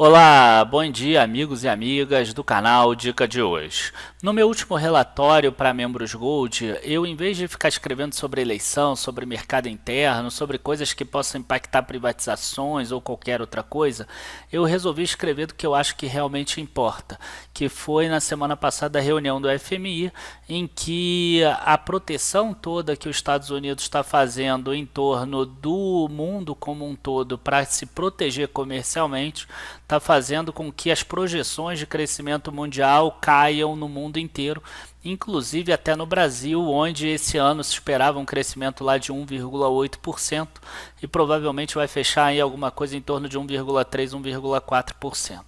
Olá, bom dia amigos e amigas do canal Dica de hoje. No meu último relatório para membros Gold, eu em vez de ficar escrevendo sobre eleição, sobre mercado interno, sobre coisas que possam impactar privatizações ou qualquer outra coisa, eu resolvi escrever do que eu acho que realmente importa, que foi na semana passada a reunião do FMI, em que a proteção toda que os Estados Unidos está fazendo em torno do mundo como um todo para se proteger comercialmente, está fazendo com que as projeções de crescimento mundial caiam no mundo inteiro, inclusive até no Brasil, onde esse ano se esperava um crescimento lá de 1,8% e provavelmente vai fechar em alguma coisa em torno de 1,3, 1,4%.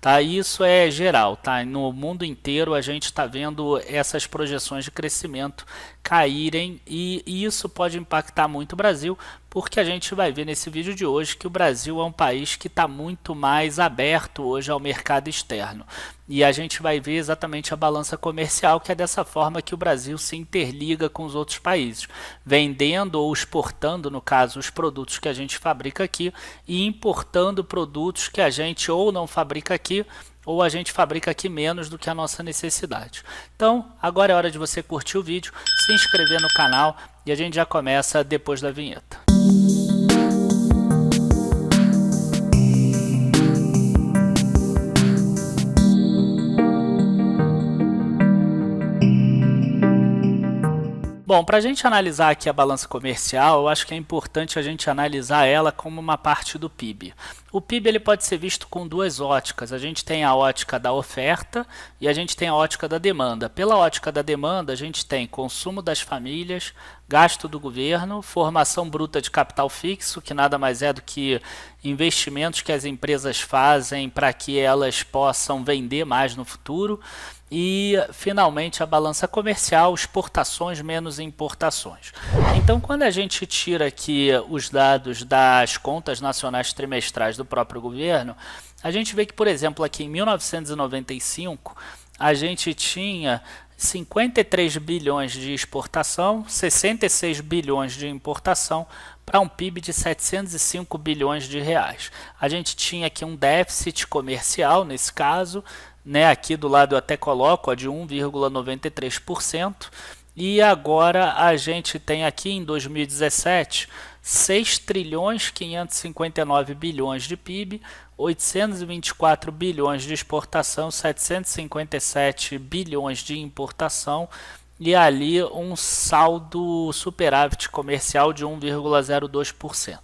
Tá? Isso é geral, tá? No mundo inteiro a gente está vendo essas projeções de crescimento caírem e isso pode impactar muito o Brasil, porque a gente vai ver nesse vídeo de hoje que o Brasil é um país que está muito mais aberto hoje ao mercado externo. E a gente vai ver exatamente a balança comercial, que é dessa forma que o Brasil se interliga com os outros países, vendendo ou exportando, no caso, os produtos que a gente fabrica aqui e importando produtos que a gente ou não fabrica aqui, ou a gente fabrica aqui menos do que a nossa necessidade. Então, agora é hora de você curtir o vídeo, se inscrever no canal e a gente já começa depois da vinheta. Bom, para a gente analisar aqui a balança comercial, eu acho que é importante a gente analisar ela como uma parte do PIB. O PIB ele pode ser visto com duas óticas. A gente tem a ótica da oferta e a gente tem a ótica da demanda. Pela ótica da demanda, a gente tem consumo das famílias, gasto do governo, formação bruta de capital fixo, que nada mais é do que investimentos que as empresas fazem para que elas possam vender mais no futuro. E, finalmente, a balança comercial, exportações menos importações. Então, quando a gente tira aqui os dados das contas nacionais trimestrais do próprio governo, a gente vê que, por exemplo, aqui em 1995, a gente tinha 53 bilhões de exportação, 66 bilhões de importação, para um PIB de 705 bilhões de reais. A gente tinha aqui um déficit comercial, nesse caso, né, aqui do lado eu até coloco ó, de 1,93%, e agora a gente tem aqui em 2017 6 trilhões 559 bilhões de PIB, 824 bilhões de exportação, 757 bilhões de importação e ali um saldo superávit comercial de 1,02%.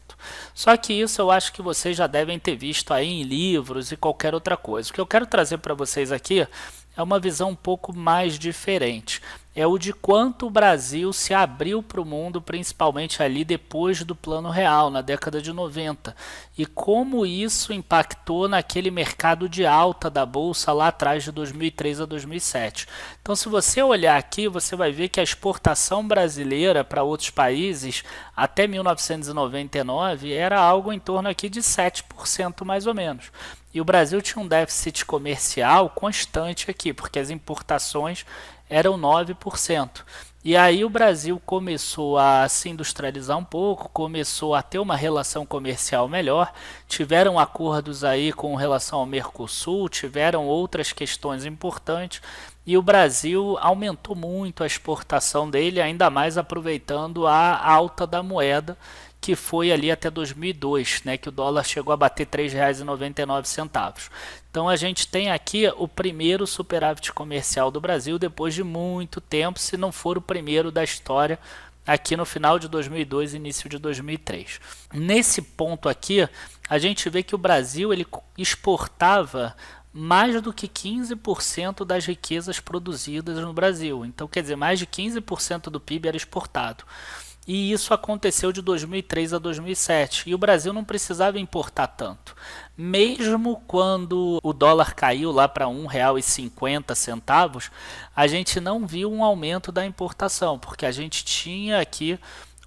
Só que isso eu acho que vocês já devem ter visto aí em livros e qualquer outra coisa. O que eu quero trazer para vocês aqui é uma visão um pouco mais diferente. É o de quanto o Brasil se abriu para o mundo, principalmente ali depois do Plano Real, na década de 90. E como isso impactou naquele mercado de alta da Bolsa lá atrás de 2003 a 2007. Então, se você olhar aqui, você vai ver que a exportação brasileira para outros países até 1999 era algo em torno aqui de 7% mais ou menos. E o Brasil tinha um déficit comercial constante aqui, porque as importações eram 9%. E aí o Brasil começou a se industrializar um pouco, começou a ter uma relação comercial melhor, tiveram acordos aí com relação ao Mercosul, tiveram outras questões importantes e o Brasil aumentou muito a exportação dele, ainda mais aproveitando a alta da moeda, que foi ali até 2002, né, que o dólar chegou a bater R$ 3,99. Então a gente tem aqui o primeiro superávit comercial do Brasil depois de muito tempo, se não for o primeiro da história, aqui no final de 2002 e início de 2003. Nesse ponto aqui, a gente vê que o Brasil ele exportava mais do que 15% das riquezas produzidas no Brasil. Então, quer dizer, mais de 15% do PIB era exportado. E isso aconteceu de 2003 a 2007. E o Brasil não precisava importar tanto. Mesmo quando o dólar caiu lá para R$ 1,50, a gente não viu um aumento da importação, porque a gente tinha aqui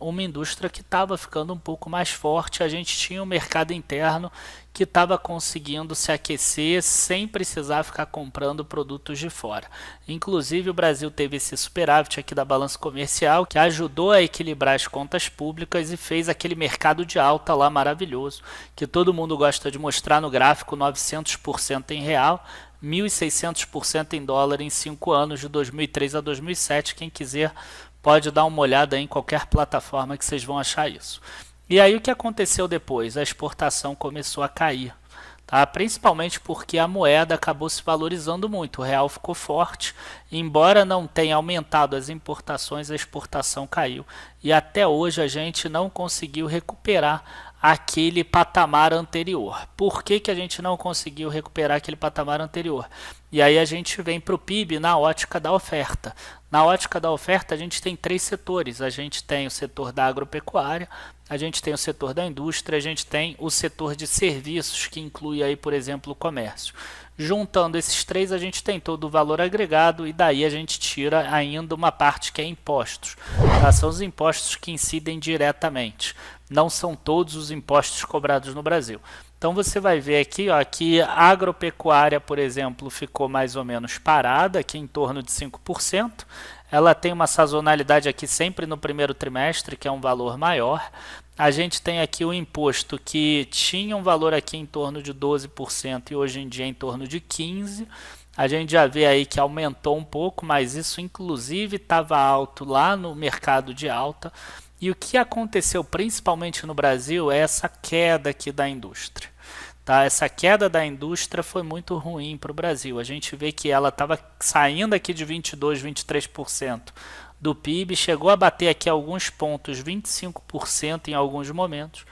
uma indústria que estava ficando um pouco mais forte, a gente tinha um mercado interno que estava conseguindo se aquecer sem precisar ficar comprando produtos de fora. Inclusive o Brasil teve esse superávit aqui da balança comercial que ajudou a equilibrar as contas públicas e fez aquele mercado de alta lá maravilhoso, que todo mundo gosta de mostrar no gráfico, 900% em real, 1.600% em dólar em 5 anos, de 2003 a 2007. Quem quiser pode dar uma olhada em qualquer plataforma que vocês vão achar isso. E aí o que aconteceu depois? A exportação começou a cair, tá? Principalmente porque a moeda acabou se valorizando muito, o real ficou forte, embora não tenha aumentado as importações, a exportação caiu. E até hoje a gente não conseguiu recuperar aquele patamar anterior. Por que a gente não conseguiu recuperar aquele patamar anterior? E aí a gente vem para o PIB na ótica da oferta. Na ótica da oferta a gente tem 3 setores. A gente tem o setor da agropecuária, a gente tem o setor da indústria, a gente tem o setor de serviços, que inclui aí, por exemplo, o comércio. Juntando esses 3, a gente tem todo o valor agregado e daí a gente tira ainda uma parte que é impostos. Tá? São os impostos que incidem diretamente. Não são todos os impostos cobrados no Brasil. Então você vai ver aqui, ó, que a agropecuária, por exemplo, ficou mais ou menos parada, aqui em torno de 5%. Ela tem uma sazonalidade aqui sempre no primeiro trimestre, que é um valor maior. A gente tem aqui o imposto que tinha um valor aqui em torno de 12% e hoje em dia em torno de 15%. A gente já vê aí que aumentou um pouco, mas isso inclusive estava alto lá no mercado de alta. E o que aconteceu principalmente no Brasil é essa queda aqui da indústria. Tá? Essa queda da indústria foi muito ruim para o Brasil. A gente vê que ela estava saindo aqui de 22%, 23% do PIB, chegou a bater aqui alguns pontos, 25% em alguns momentos,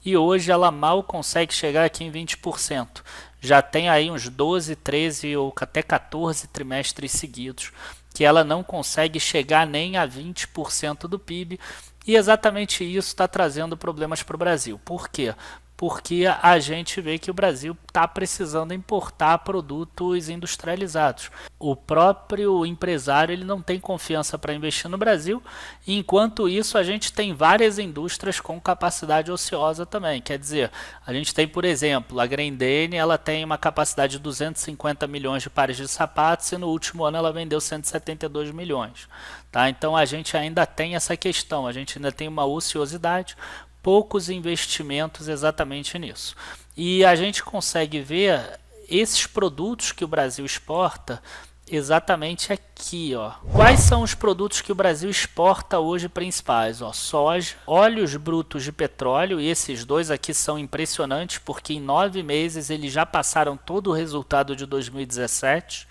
e hoje ela mal consegue chegar aqui em 20%. Já tem aí uns 12, 13 ou até 14 trimestres seguidos que ela não consegue chegar nem a 20% do PIB, e exatamente isso está trazendo problemas para o Brasil. Por quê? Porque a gente vê que o Brasil está precisando importar produtos industrializados. O próprio empresário ele não tem confiança para investir no Brasil, e enquanto isso a gente tem várias indústrias com capacidade ociosa também. Quer dizer, a gente tem, por exemplo, a Grendene, ela tem uma capacidade de 250 milhões de pares de sapatos e no último ano ela vendeu 172 milhões. Tá? Então a gente ainda tem essa questão, a gente ainda tem uma ociosidade, poucos investimentos exatamente nisso. E a gente consegue ver esses produtos que o Brasil exporta exatamente aqui, ó. Quais são os produtos que o Brasil exporta hoje principais? Ó, soja, óleos brutos de petróleo, e esses dois aqui são impressionantes porque em 9 meses eles já passaram todo o resultado de 2017,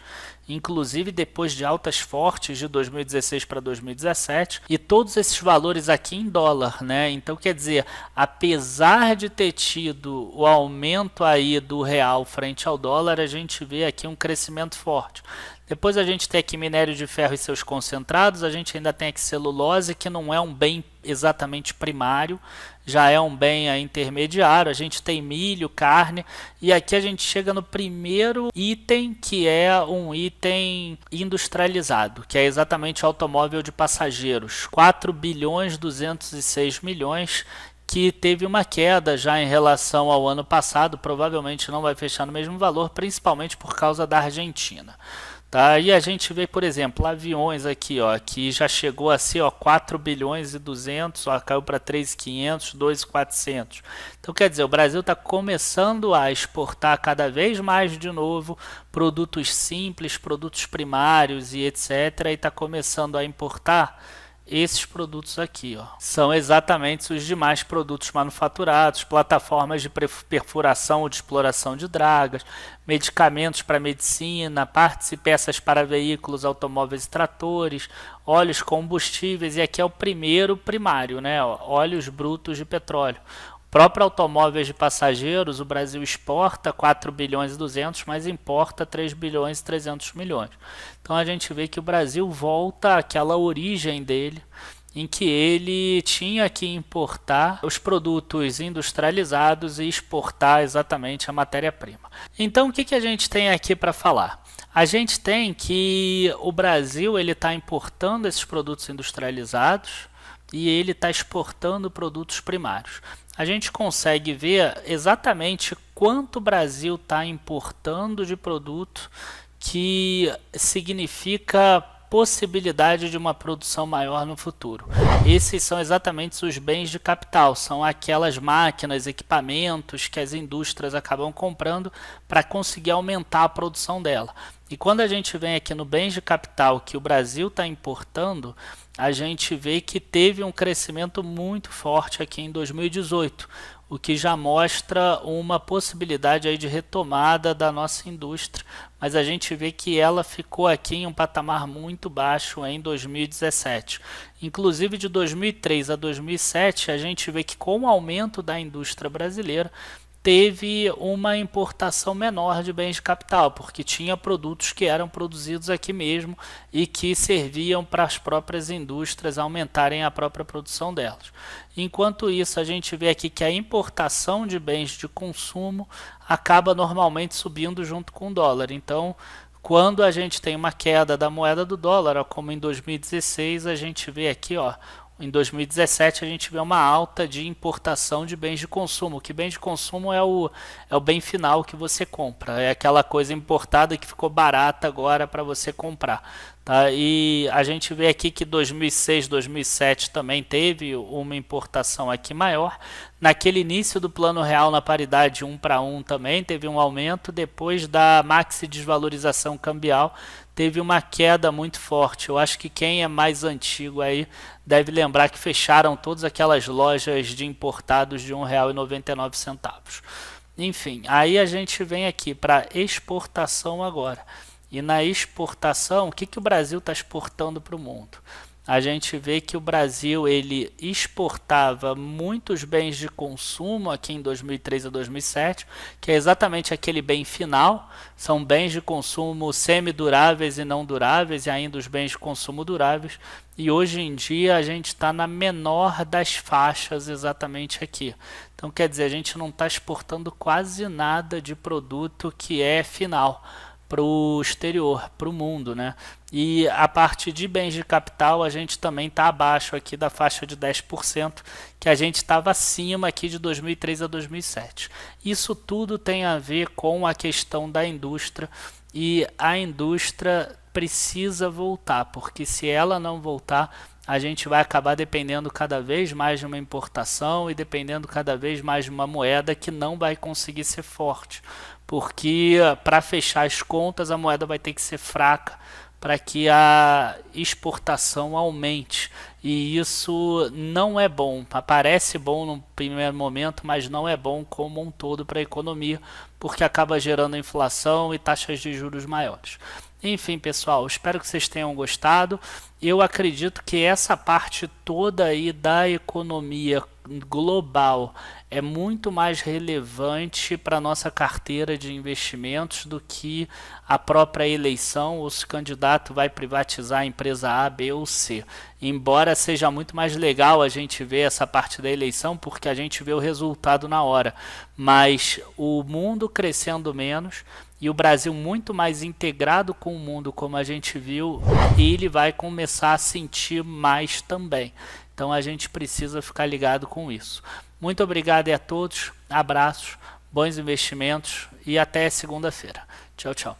inclusive depois de altas fortes de 2016 para 2017, e todos esses valores aqui em dólar, né? Então quer dizer, apesar de ter tido o aumento aí do real frente ao dólar, a gente vê aqui um crescimento forte. Depois a gente tem aqui minério de ferro e seus concentrados, a gente ainda tem aqui celulose, que não é um bem exatamente primário, já é um bem intermediário. A gente tem milho, carne, e aqui a gente chega no primeiro item, que é um item industrializado, que é exatamente o automóvel de passageiros, 4 bilhões 206 milhões, que teve uma queda já em relação ao ano passado, provavelmente não vai fechar no mesmo valor, principalmente por causa da Argentina. Tá? E a gente vê, por exemplo, aviões aqui, ó, que já chegou a ser, ó, 4 bilhões e 200, ó, caiu para 3.500, 2.400. Então, quer dizer, o Brasil está começando a exportar cada vez mais de novo produtos simples, produtos primários e etc. E está começando a importar esses produtos aqui, ó. São exatamente os demais produtos manufaturados, plataformas de perfuração ou de exploração de dragas, medicamentos para medicina, partes e peças para veículos, automóveis e tratores, óleos, combustíveis, e aqui é o primeiro primário, né? Óleos brutos de petróleo. Próprio automóveis de passageiros, o Brasil exporta 4 bilhões e 200, mas importa 3 bilhões e 300 milhões. Então a gente vê que o Brasil volta àquela origem dele, em que ele tinha que importar os produtos industrializados e exportar exatamente a matéria-prima. Então o que a gente tem aqui para falar? A gente tem que o Brasil está importando esses produtos industrializados, e ele está exportando produtos primários. A gente consegue ver exatamente quanto o Brasil está importando de produto, que significa possibilidade de uma produção maior no futuro. Esses são exatamente os bens de capital, são aquelas máquinas, equipamentos que as indústrias acabam comprando para conseguir aumentar a produção dela. E quando a gente vem aqui no bens de capital que o Brasil está importando, a gente vê que teve um crescimento muito forte aqui em 2018, o que já mostra uma possibilidade aí de retomada da nossa indústria, mas a gente vê que ela ficou aqui em um patamar muito baixo em 2017. Inclusive de 2003 a 2007, a gente vê que com o aumento da indústria brasileira, teve uma importação menor de bens de capital, porque tinha produtos que eram produzidos aqui mesmo e que serviam para as próprias indústrias aumentarem a própria produção delas. Enquanto isso, a gente vê aqui que a importação de bens de consumo acaba normalmente subindo junto com o dólar. Então, quando a gente tem uma queda da moeda do dólar, como em 2016, a gente vê aqui, em 2017 a gente vê uma alta de importação de bens de consumo, que bem de consumo é o bem final que você compra, é aquela coisa importada que ficou barata agora para você comprar. Tá? E a gente vê aqui que 2006, 2007 também teve uma importação aqui maior. Naquele início do plano real na paridade 1 para 1 também teve um aumento, depois da maxi desvalorização cambial teve uma queda muito forte. Eu acho que quem é mais antigo aí deve lembrar que fecharam todas aquelas lojas de importados de R$ 1,99. Enfim, aí a gente vem aqui para exportação agora. E na exportação, o que o Brasil está exportando para o mundo? A gente vê que o Brasil ele exportava muitos bens de consumo aqui em 2003 a 2007, que é exatamente aquele bem final, são bens de consumo semiduráveis e não duráveis, e ainda os bens de consumo duráveis, e hoje em dia a gente está na menor das faixas exatamente aqui. Então quer dizer, a gente não está exportando quase nada de produto que é final para o exterior, para o mundo, né? E a parte de bens de capital a gente também está abaixo aqui da faixa de 10%, que a gente estava acima aqui de 2003 a 2007. Isso tudo tem a ver com a questão da indústria, e a indústria precisa voltar, porque se ela não voltar, a gente vai acabar dependendo cada vez mais de uma importação e dependendo cada vez mais de uma moeda que não vai conseguir ser forte, porque para fechar as contas a moeda vai ter que ser fraca para que a exportação aumente, e isso não é bom. Parece bom no primeiro momento, mas não é bom como um todo para a economia, porque acaba gerando inflação e taxas de juros maiores. Enfim, pessoal, espero que vocês tenham gostado. Eu acredito que essa parte toda aí da economia global é muito mais relevante para a nossa carteira de investimentos do que a própria eleição, ou se o candidato vai privatizar a empresa A, B ou C. Embora seja muito mais legal a gente ver essa parte da eleição, porque a gente vê o resultado na hora, mas o mundo crescendo menos e o Brasil muito mais integrado com o mundo, como a gente viu, ele vai começar a sentir mais também. Então a gente precisa ficar ligado com isso. Muito obrigado a todos, abraços, bons investimentos e até segunda-feira. Tchau, tchau.